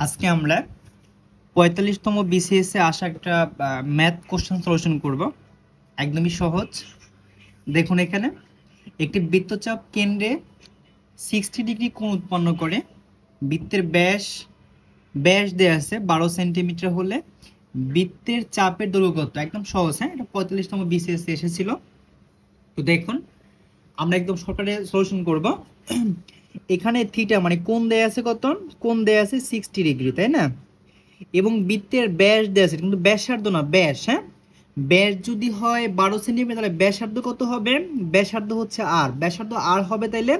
আজকে আমরা ৪৫তম বিসিএস এ আসা একটা ম্যাথ কোশ্চেন সলিউশন করব। একদমই সহজ। দেখুন, এখানে একটি বৃত্তচাপ কেন্দ্রে 60 ডিগ্রি কোণ উৎপন্ন করে। বৃত্তের ব্যাস ব্যাস দেয়া আছে 12 সেন্টিমিটার হলে বৃত্তের চাপের দৈর্ঘ্য কত? একদম সহজ। হ্যাঁ, এটা ৪৫তম বিসিএস এ এসেছিল। তো দেখুন, আমরা একদম শর্টকাটে সলিউশন করব। এখানে থিটা মানে কোণ দেয়া আছে কত? কোণ দেয়া আছে 60 ডিগ্রি, তাই না? এবং বৃত্তের ব্যাস দেওয়া আছে, কিন্তু ব্যাসার্ধ না, ব্যাস। হ্যাঁ, ব্যাস যদি হয় 12 সেন্টিমিটার তাহলে ব্যাসার্ধ কত হবে? ব্যাসার্ধ হচ্ছে আর, ব্যাসার্ধ আর হবে তাইলে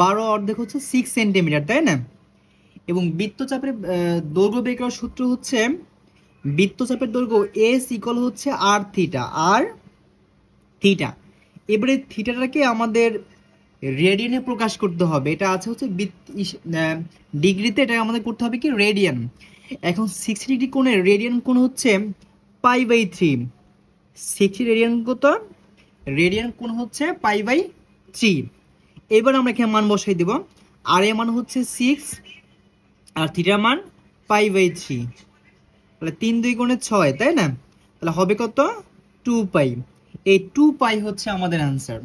12 অর্ধেক হচ্ছে 6 সেন্টিমিটার, তাই না? এবং বৃত্তচাপের দৈর্ঘ্য বের করার সূত্র হচ্ছে বৃত্তচাপের দৈর্ঘ্য এস ইকুয়াল হচ্ছে আর থিটা, আর থিটা। এবারে থিটাটাকে আমাদের রেডিয়ানে প্রকাশ করতে হবে। এটা আছে হচ্ছে ডিগ্রিতে, এটা আমাদের করতে হবে কি রেডিয়ান। এখন 60 ডিগ্রি কোণের রেডিয়ান কোণ হচ্ছে π/3। 60 রেডিয়ান কত? রেডিয়ান কোণ হচ্ছে π/3। এবার আমরা এখানে মান বসাই দিব। আর এর মান হচ্ছে 6 আর থিটার মান π/3। তাহলে 3 2 গুণে 6, তাই না? তাহলে হবে কত? 2π। এই 2π হচ্ছে আমাদের অ্যান্সার।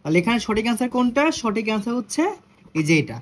তাহলে এখানে সঠিক অ্যান্সার কোনটা? সঠিক অ্যান্সার হচ্ছে এই যে এটা।